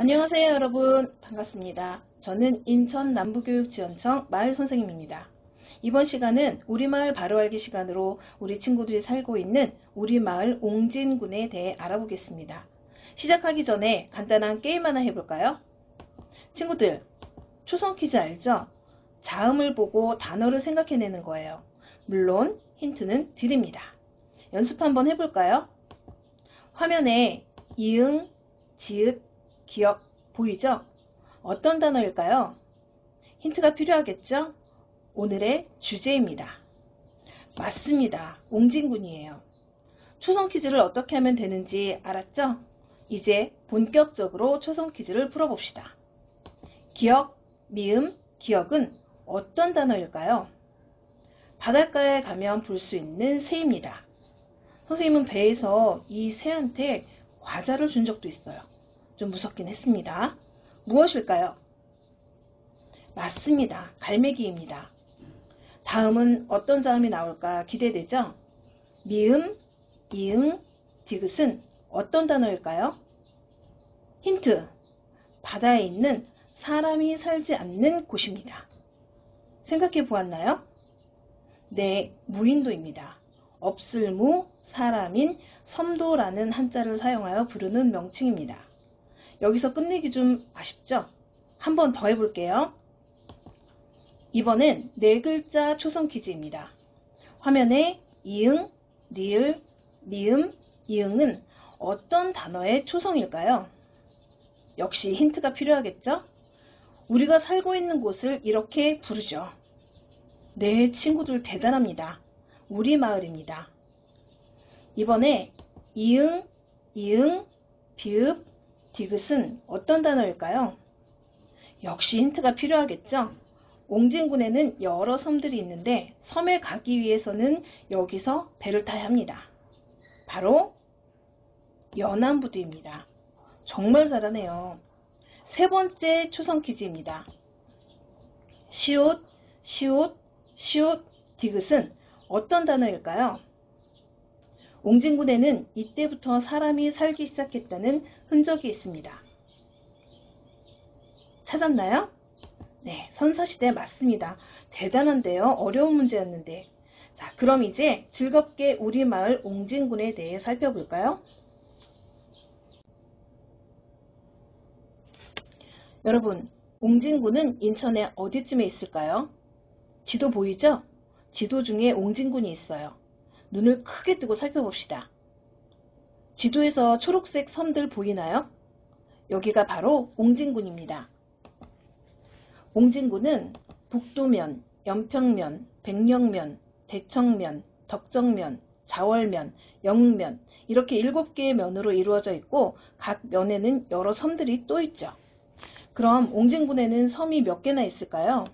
안녕하세요 여러분, 반갑습니다. 저는 인천 남부교육지원청 마을선생님입니다. 이번 시간은 우리마을 바로알기 시간으로 우리 친구들이 살고 있는 우리마을 옹진군에 대해 알아보겠습니다. 시작하기 전에 간단한 게임 하나 해볼까요? 친구들, 초성 퀴즈 알죠? 자음을 보고 단어를 생각해내는 거예요. 물론 힌트는 드립니다. 연습 한번 해볼까요? 화면에 이응, 지읒, 기억 보이죠? 어떤 단어일까요? 힌트가 필요하겠죠? 오늘의 주제입니다. 맞습니다. 옹진군이에요. 초성 퀴즈를 어떻게 하면 되는지 알았죠? 이제 본격적으로 초성 퀴즈를 풀어봅시다. 기억, 미음, 기억은 어떤 단어일까요? 바닷가에 가면 볼 수 있는 새입니다. 선생님은 배에서 이 새한테 과자를 준 적도 있어요. 좀 무섭긴 했습니다. 무엇일까요? 맞습니다. 갈매기입니다. 다음은 어떤 자음이 나올까 기대되죠? 미음, 이응, 디귿은 어떤 단어일까요? 힌트! 바다에 있는 사람이 살지 않는 곳입니다. 생각해 보았나요? 네, 무인도입니다. 없을무, 사람인, 섬도라는 한자를 사용하여 부르는 명칭입니다. 여기서 끝내기 좀 아쉽죠? 한 번 더 해볼게요. 이번엔 네 글자 초성 퀴즈입니다. 화면에 이응, 리을, 미음, 이응은 어떤 단어의 초성일까요? 역시 힌트가 필요하겠죠? 우리가 살고 있는 곳을 이렇게 부르죠. 네, 친구들 대단합니다. 우리 마을입니다. 이번에 이응, 이응, 비읍, 디귿은 어떤 단어일까요? 역시 힌트가 필요하겠죠? 옹진군에는 여러 섬들이 있는데 섬에 가기 위해서는 여기서 배를 타야 합니다. 바로 연안부두입니다. 정말 잘하네요. 세 번째 초성 퀴즈입니다. 시옷, 시옷, 시옷, 디귿은 어떤 단어일까요? 옹진군에는 이때부터 사람이 살기 시작했다는 흔적이 있습니다. 찾았나요? 네, 선사시대 맞습니다. 대단한데요. 어려운 문제였는데. 자, 그럼 이제 즐겁게 우리 마을 옹진군에 대해 살펴볼까요? 여러분, 옹진군은 인천의 어디쯤에 있을까요? 지도 보이죠? 지도 중에 옹진군이 있어요. 눈을 크게 뜨고 살펴봅시다. 지도에서 초록색 섬들 보이나요? 여기가 바로 옹진군입니다. 옹진군은 북도면, 연평면, 백령면, 대청면, 덕정면, 자월면, 영면 이렇게 7개의 면으로 이루어져 있고 각 면에는 여러 섬들이 또 있죠. 그럼 옹진군에는 섬이 몇 개나 있을까요?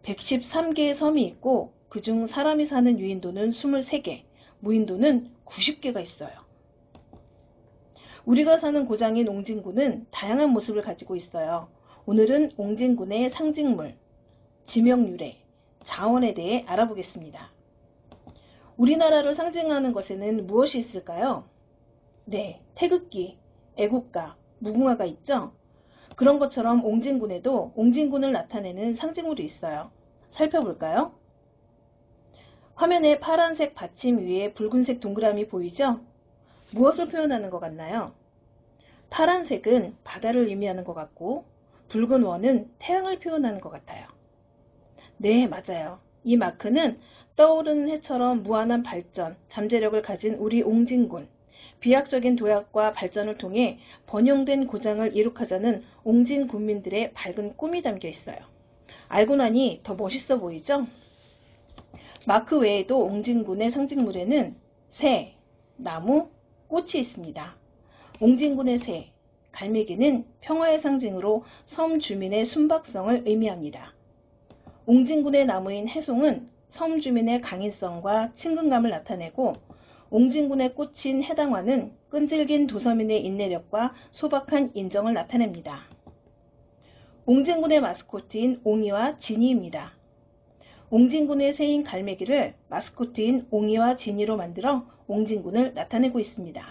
113개의 섬이 있고 그중 사람이 사는 유인도는 23개, 무인도는 90개가 있어요. 우리가 사는 고장인 옹진군은 다양한 모습을 가지고 있어요. 오늘은 옹진군의 상징물, 지명유래, 자원에 대해 알아보겠습니다. 우리나라를 상징하는 것에는 무엇이 있을까요? 네, 태극기, 애국가, 무궁화가 있죠? 그런 것처럼 옹진군에도 옹진군을 나타내는 상징물이 있어요. 살펴볼까요? 화면에 파란색 받침 위에 붉은색 동그라미 보이죠? 무엇을 표현하는 것 같나요? 파란색은 바다를 의미하는 것 같고 붉은 원은 태양을 표현하는 것 같아요. 네, 맞아요. 이 마크는 떠오르는 해처럼 무한한 발전, 잠재력을 가진 우리 옹진군, 비약적인 도약과 발전을 통해 번영된 고장을 이룩하자는 옹진 군민들의 밝은 꿈이 담겨 있어요. 알고 나니 더 멋있어 보이죠? 마크 외에도 옹진군의 상징물에는 새, 나무, 꽃이 있습니다. 옹진군의 새, 갈매기는 평화의 상징으로 섬 주민의 순박성을 의미합니다. 옹진군의 나무인 해송은 섬 주민의 강인성과 친근감을 나타내고 옹진군의 꽃인 해당화는 끈질긴 도서민의 인내력과 소박한 인정을 나타냅니다. 옹진군의 마스코트인 옹이와 진이입니다. 옹진군의 새인 갈매기를 마스코트인 옹이와 진이로 만들어 옹진군을 나타내고 있습니다.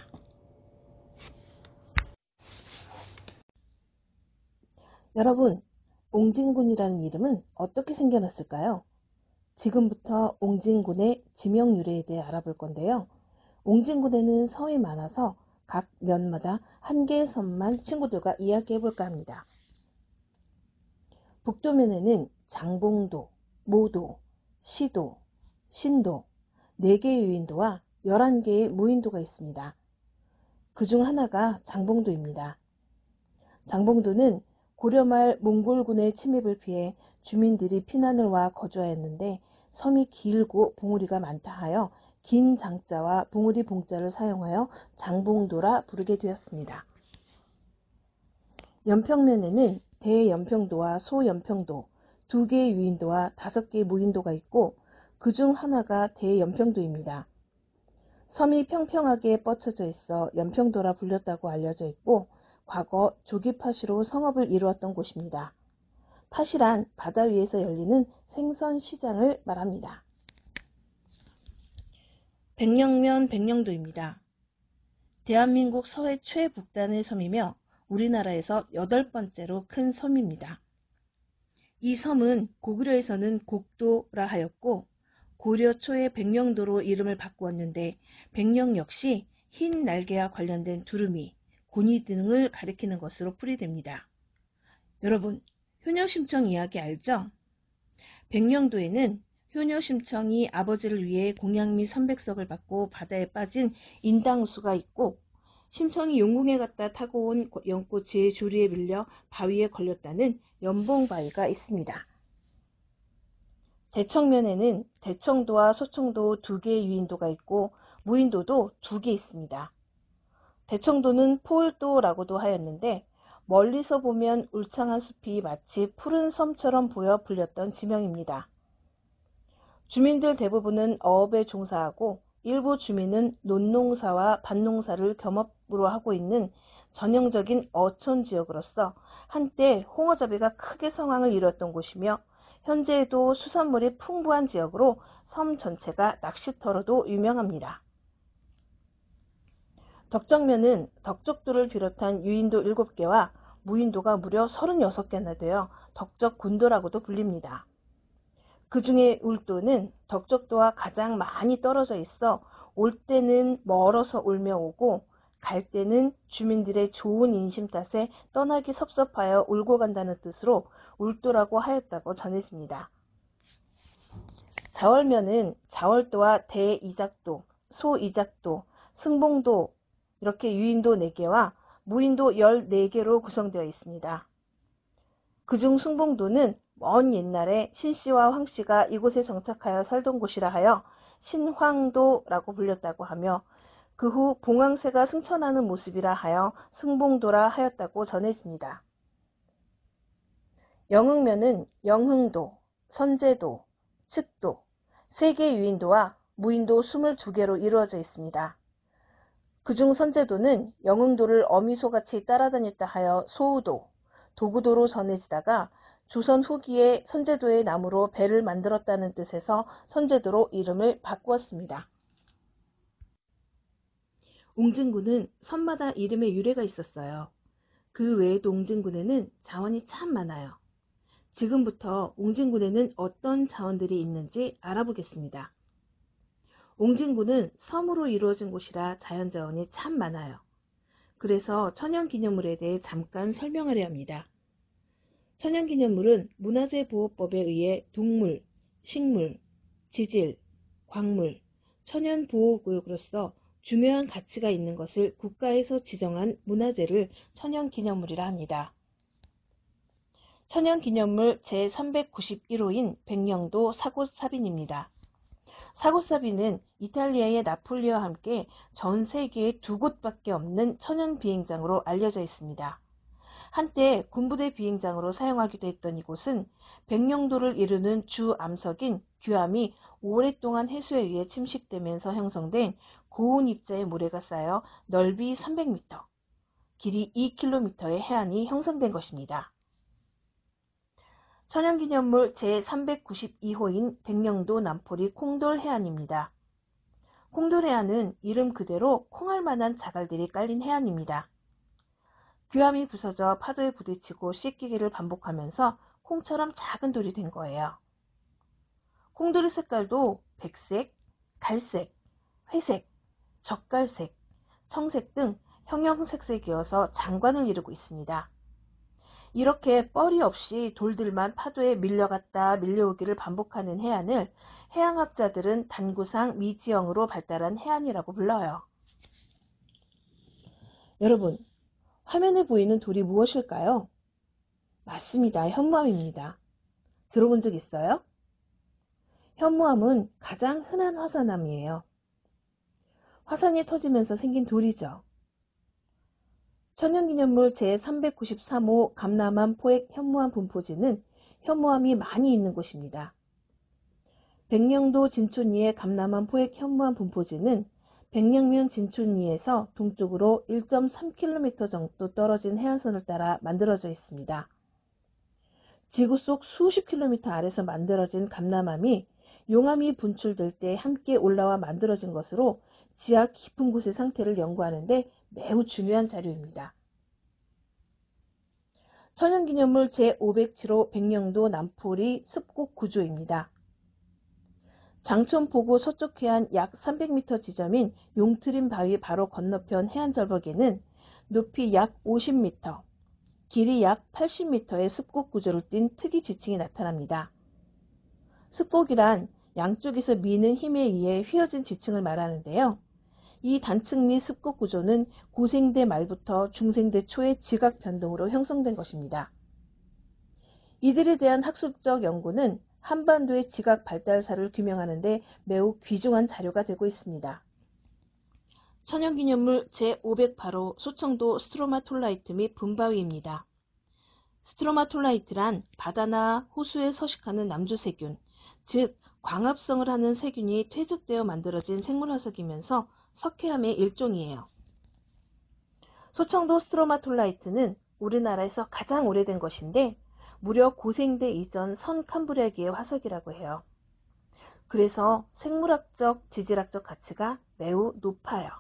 여러분, 옹진군이라는 이름은 어떻게 생겨났을까요? 지금부터 옹진군의 지명 유래에 대해 알아볼 건데요. 옹진군에는 섬이 많아서 각 면마다 한 개의 섬만 친구들과 이야기해 볼까 합니다. 북도면에는 장봉도, 모도, 시도, 신도, 4개의 유인도와 11개의 무인도가 있습니다. 그 중 하나가 장봉도입니다. 장봉도는 고려 말 몽골군의 침입을 피해 주민들이 피난을 와 거주하였는데 섬이 길고 봉우리가 많다 하여 긴 장자와 봉우리 봉자를 사용하여 장봉도라 부르게 되었습니다. 연평면에는 대연평도와 소연평도, 2개의 유인도와 5개의 무인도가 있고 그 중 하나가 대연평도입니다. 섬이 평평하게 뻗쳐져 있어 연평도라 불렸다고 알려져 있고 과거 조기파시로 성업을 이루었던 곳입니다. 파시란 바다 위에서 열리는 생선 시장을 말합니다. 백령면 백령도입니다. 대한민국 서해 최북단의 섬이며 우리나라에서 8번째로 큰 섬입니다. 이 섬은 고구려에서는 곡도라 하였고 고려 초에 백령도로 이름을 바꾸었는데 백령 역시 흰 날개와 관련된 두루미, 고니 등을 가리키는 것으로 풀이됩니다. 여러분, 효녀심청 이야기 알죠? 백령도에는 효녀심청이 아버지를 위해 공양 및 선백석을 받고 바다에 빠진 인당수가 있고 심청이 용궁에 갔다 타고 온 연꽃이 조리에 밀려 바위에 걸렸다는 연봉바위가 있습니다. 대청면에는 대청도와 소청도 2개의 유인도가 있고 무인도도 2개 있습니다. 대청도는 포울도라고도 하였는데 멀리서 보면 울창한 숲이 마치 푸른 섬처럼 보여 불렸던 지명입니다. 주민들 대부분은 어업에 종사하고 일부 주민은 논농사와 밭농사를 겸업으로 하고 있는 전형적인 어촌 지역으로서 한때 홍어잡이가 크게 성황을 이뤘던 곳이며 현재에도 수산물이 풍부한 지역으로 섬 전체가 낚시터로도 유명합니다. 덕정면은 덕적도를 비롯한 유인도 7개와 무인도가 무려 36개나 되어 덕적군도라고도 불립니다. 그 중에 울도는 덕적도와 가장 많이 떨어져 있어 올 때는 멀어서 울며 오고 갈 때는 주민들의 좋은 인심 탓에 떠나기 섭섭하여 울고 간다는 뜻으로 울도라고 하였다고 전해집니다. 자월면은 자월도와 대이작도, 소이작도, 승봉도 이렇게 유인도 4개와 무인도 14개로 구성되어 있습니다. 그중 승봉도는 먼 옛날에 신씨와 황씨가 이곳에 정착하여 살던 곳이라 하여 신황도라고 불렸다고 하며 그 후 봉황새가 승천하는 모습이라 하여 승봉도라 하였다고 전해집니다. 영흥면은 영흥도, 선제도, 칡도, 3개의 유인도와 무인도 22개로 이루어져 있습니다. 그중 선제도는 영흥도를 어미소같이 따라다녔다 하여 소우도, 도구도로 전해지다가 조선 후기에 선제도의 나무로 배를 만들었다는 뜻에서 선제도로 이름을 바꾸었습니다. 옹진군은 섬마다 이름의 유래가 있었어요. 그 외에도 옹진군에는 자원이 참 많아요. 지금부터 옹진군에는 어떤 자원들이 있는지 알아보겠습니다. 옹진군은 섬으로 이루어진 곳이라 자연자원이 참 많아요. 그래서 천연기념물에 대해 잠깐 설명하려 합니다. 천연기념물은 문화재보호법에 의해 동물, 식물, 지질, 광물, 천연보호구역으로서 중요한 가치가 있는 것을 국가에서 지정한 문화재를 천연기념물이라 합니다. 천연기념물 제391호인 백령도 사곳사빈입니다. 사곳사빈은 이탈리아의 나폴리와 함께 전 세계에 2곳밖에 없는 천연비행장으로 알려져 있습니다. 한때 군부대 비행장으로 사용하기도 했던 이곳은 백령도를 이루는 주 암석인 규암이 오랫동안 해수에 의해 침식되면서 형성된 고운 입자의 모래가 쌓여 넓이 300m, 길이 2km의 해안이 형성된 것입니다. 천연기념물 제392호인 백령도 남포리 콩돌해안입니다. 콩돌해안은 이름 그대로 콩알만한 자갈들이 깔린 해안입니다. 귀함이 부서져 파도에 부딪히고 씻기기를 반복하면서 콩처럼 작은 돌이 된 거예요. 콩돌이 색깔도 백색, 갈색, 회색, 젓갈색, 청색 등 형형색색이어서 장관을 이루고 있습니다. 이렇게 뻘이 없이 돌들만 파도에 밀려갔다 밀려오기를 반복하는 해안을 해양학자들은 단구상 미지형으로 발달한 해안이라고 불러요. 여러분, 화면에 보이는 돌이 무엇일까요? 맞습니다. 현무암입니다. 들어본 적 있어요? 현무암은 가장 흔한 화산암이에요. 화산이 터지면서 생긴 돌이죠. 천연기념물 제393호 감람암 포획 현무암 분포지는 현무암이 많이 있는 곳입니다. 백령도 진촌리의 감람암 포획 현무암 분포지는 백령면 진촌리에서 동쪽으로 1.3km 정도 떨어진 해안선을 따라 만들어져 있습니다. 지구 속 수십 킬로미터 아래서 만들어진 감람암이 용암이 분출될 때 함께 올라와 만들어진 것으로 지하 깊은 곳의 상태를 연구하는 데 매우 중요한 자료입니다. 천연기념물 제507호 백령도 남포리 습곡 구조입니다. 장촌포구 서쪽 해안 약 300m 지점인 용트림 바위 바로 건너편 해안절벽에는 높이 약 50m, 길이 약 80m의 습곡 구조를 띤 특이 지층이 나타납니다. 습곡이란 양쪽에서 미는 힘에 의해 휘어진 지층을 말하는데요. 이 단층 및 습곡 구조는 고생대 말부터 중생대 초의 지각 변동으로 형성된 것입니다. 이들에 대한 학술적 연구는 한반도의 지각 발달사를 규명하는 데 매우 귀중한 자료가 되고 있습니다. 천연기념물 제508호 소청도 스트로마톨라이트 및 분바위입니다. 스트로마톨라이트란 바다나 호수에 서식하는 남조세균, 즉 광합성을 하는 세균이 퇴적되어 만들어진 생물화석이면서 석회암의 일종이에요. 소청도 스트로마톨라이트는 우리나라에서 가장 오래된 것인데 무려 고생대 이전 선캄브리아기의 화석이라고 해요. 그래서 생물학적, 지질학적 가치가 매우 높아요.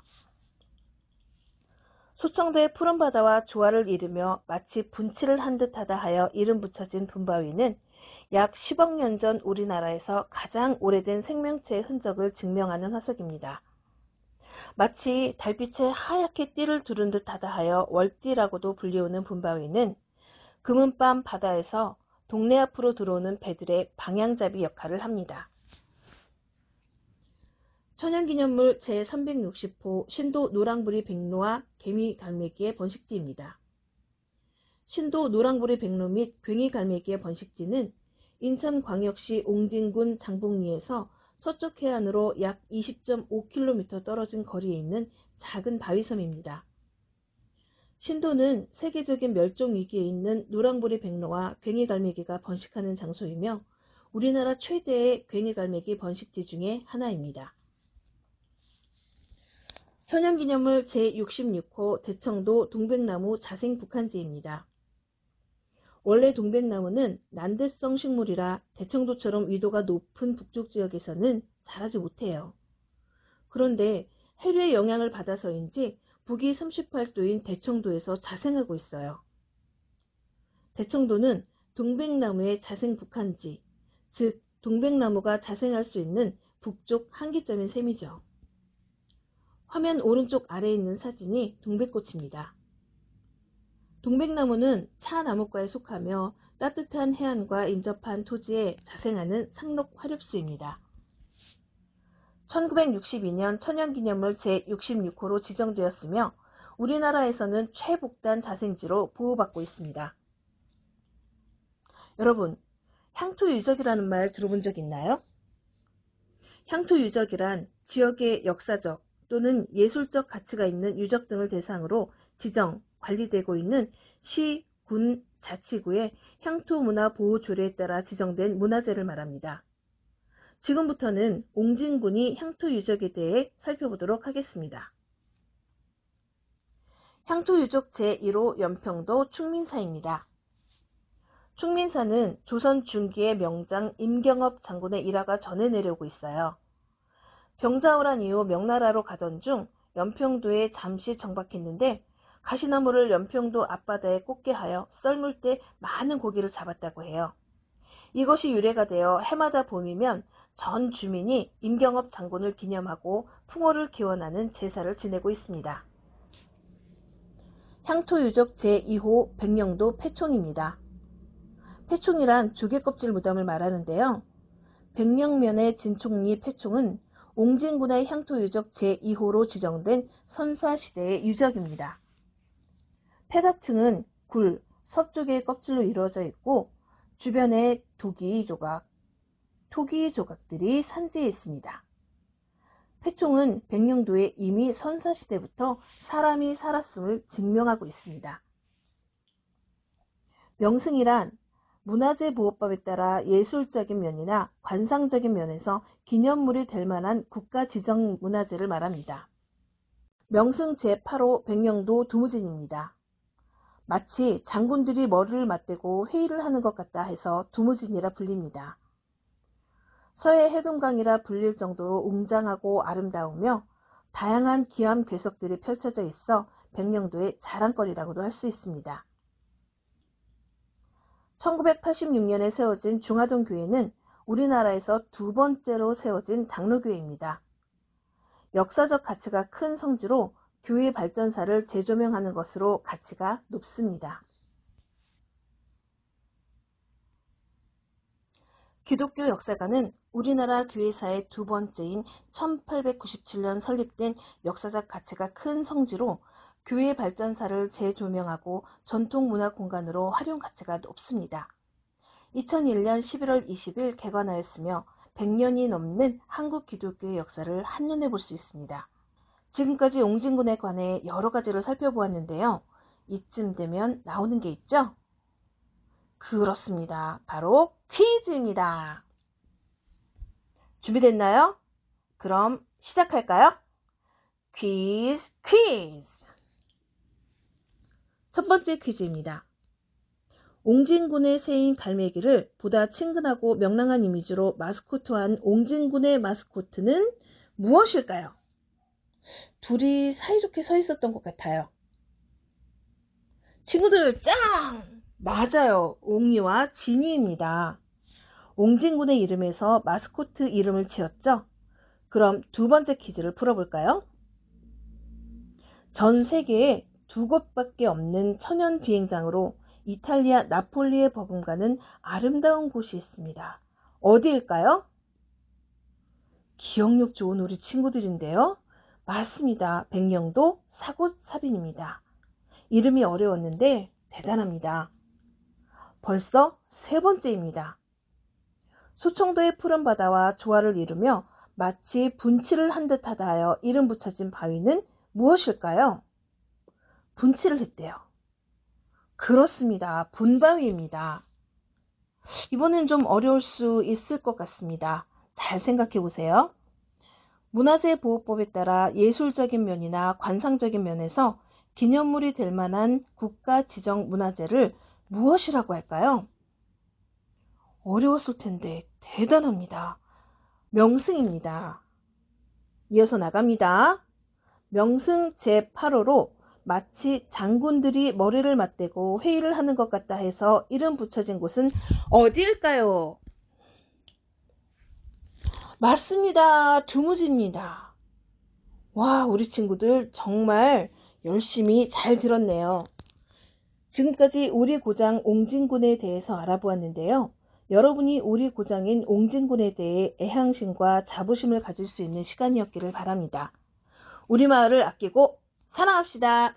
소청도의 푸른 바다와 조화를 이루며 마치 분칠을 한 듯하다 하여 이름 붙여진 분바위는 약 10억 년 전 우리나라에서 가장 오래된 생명체의 흔적을 증명하는 화석입니다. 마치 달빛에 하얗게 띠를 두른 듯하다 하여 월띠라고도 불리우는 분바위는 금은밤 바다에서 동네 앞으로 들어오는 배들의 방향잡이 역할을 합니다. 천연기념물 제360호 신도 노랑부리 백로와 개미갈매기의 번식지입니다. 신도 노랑부리 백로 및 괭이갈매기의 번식지는 인천광역시 옹진군 장북리에서 서쪽 해안으로 약 20.5km 떨어진 거리에 있는 작은 바위섬입니다. 신도는 세계적인 멸종위기에 있는 노랑부리 백로와 괭이갈매기가 번식하는 장소이며 우리나라 최대의 괭이갈매기 번식지 중에 하나입니다. 천연기념물 제66호 대청도 동백나무 자생북한지입니다. 원래 동백나무는 난대성 식물이라 대청도처럼 위도가 높은 북쪽 지역에서는 자라지 못해요. 그런데 해류의 영향을 받아서인지 북위 38도인 대청도에서 자생하고 있어요. 대청도는 동백나무의 자생북한지, 즉 동백나무가 자생할 수 있는 북쪽 한계점인 셈이죠. 화면 오른쪽 아래에 있는 사진이 동백꽃입니다. 동백나무는 차나무과에 속하며 따뜻한 해안과 인접한 토지에 자생하는 상록 화렵수입니다. 1962년 천연기념물 제66호로 지정되었으며 우리나라에서는 최북단 자생지로 보호받고 있습니다. 여러분, 향토유적이라는 말 들어본 적 있나요? 향토유적이란 지역의 역사적 또는 예술적 가치가 있는 유적 등을 대상으로 지정, 관리되고 있는 시, 군, 자치구의 향토문화보호조례에 따라 지정된 문화재를 말합니다. 지금부터는 옹진군이 향토유적에 대해 살펴보도록 하겠습니다. 향토유적 제1호 연평도 충민사입니다. 충민사는 조선 중기의 명장 임경업 장군의 일화가 전해 내려오고 있어요. 병자호란 이후 명나라로 가던 중 연평도에 잠시 정박했는데 가시나무를 연평도 앞바다에 꽂게 하여 썰물 때 많은 고기를 잡았다고 해요. 이것이 유래가 되어 해마다 봄이면 전 주민이 임경업 장군을 기념하고 풍어를 기원하는 제사를 지내고 있습니다. 향토유적 제2호 백령도 폐총입니다. 폐총이란 조개껍질 무덤을 말하는데요. 백령면의 진총리 폐총은 옹진군의 향토유적 제2호로 지정된 선사시대의 유적입니다. 폐각층은 굴, 섭조개의 껍질로 이루어져 있고 주변에 토기 조각들이 산재해 있습니다. 폐총은 백령도에 이미 선사시대부터 사람이 살았음을 증명하고 있습니다. 명승이란 문화재보호법에 따라 예술적인 면이나 관상적인 면에서 기념물이 될 만한 국가지정문화재를 말합니다. 명승 제8호 백령도 두무진입니다. 마치 장군들이 머리를 맞대고 회의를 하는 것 같다 해서 두무진이라 불립니다. 서해 해금강이라 불릴 정도로 웅장하고 아름다우며 다양한 기암 괴석들이 펼쳐져 있어 백령도의 자랑거리라고도 할 수 있습니다. 1986년에 세워진 중화동 교회는 우리나라에서 두 번째로 세워진 장로교회입니다. 역사적 가치가 큰 성지로 교회 발전사를 재조명하는 것으로 가치가 높습니다. 기독교 역사가는 우리나라 교회사의 두 번째인 1897년 설립된 역사적 가치가 큰 성지로 교회 발전사를 재조명하고 전통문화공간으로 활용 가치가 높습니다. 2001년 11월 20일 개관하였으며 100년이 넘는 한국 기독교의 역사를 한눈에 볼 수 있습니다. 지금까지 옹진군에 관해 여러 가지를 살펴보았는데요. 이쯤 되면 나오는 게 있죠? 그렇습니다. 바로 퀴즈입니다. 준비됐나요? 그럼 시작할까요? 퀴즈! 첫 번째 퀴즈입니다. 옹진군의 새인 갈매기를 보다 친근하고 명랑한 이미지로 마스코트화한 옹진군의 마스코트는 무엇일까요? 둘이 사이좋게 서 있었던 것 같아요. 친구들 짱! 맞아요. 옹이와 진이입니다. 옹진군의 이름에서 마스코트 이름을 지었죠? 그럼 두 번째 퀴즈를 풀어볼까요? 전 세계에 두 곳밖에 없는 천연 비행장으로 이탈리아 나폴리에 버금가는 아름다운 곳이 있습니다. 어디일까요? 기억력 좋은 우리 친구들인데요. 맞습니다. 백령도 사곳사빈입니다. 이름이 어려웠는데 대단합니다. 벌써 세 번째입니다. 소청도의 푸른 바다와 조화를 이루며 마치 분칠을 한 듯하다 하여 이름 붙여진 바위는 무엇일까요? 분칠을 했대요. 그렇습니다. 분바위입니다. 이번엔 좀 어려울 수 있을 것 같습니다. 잘 생각해 보세요. 문화재보호법에 따라 예술적인 면이나 관상적인 면에서 기념물이 될 만한 국가지정문화재를 무엇이라고 할까요? 어려웠을 텐데 대단합니다. 명승입니다. 이어서 나갑니다. 명승 제8호로 마치 장군들이 머리를 맞대고 회의를 하는 것 같다 해서 이름 붙여진 곳은 어디일까요? 맞습니다. 두무지입니다. 와, 우리 친구들 정말 열심히 잘 들었네요. 지금까지 우리 고장 옹진군에 대해서 알아보았는데요. 여러분이 우리 고장인 옹진군에 대해 애향심과 자부심을 가질 수 있는 시간이었기를 바랍니다. 우리 마을을 아끼고 사랑합시다.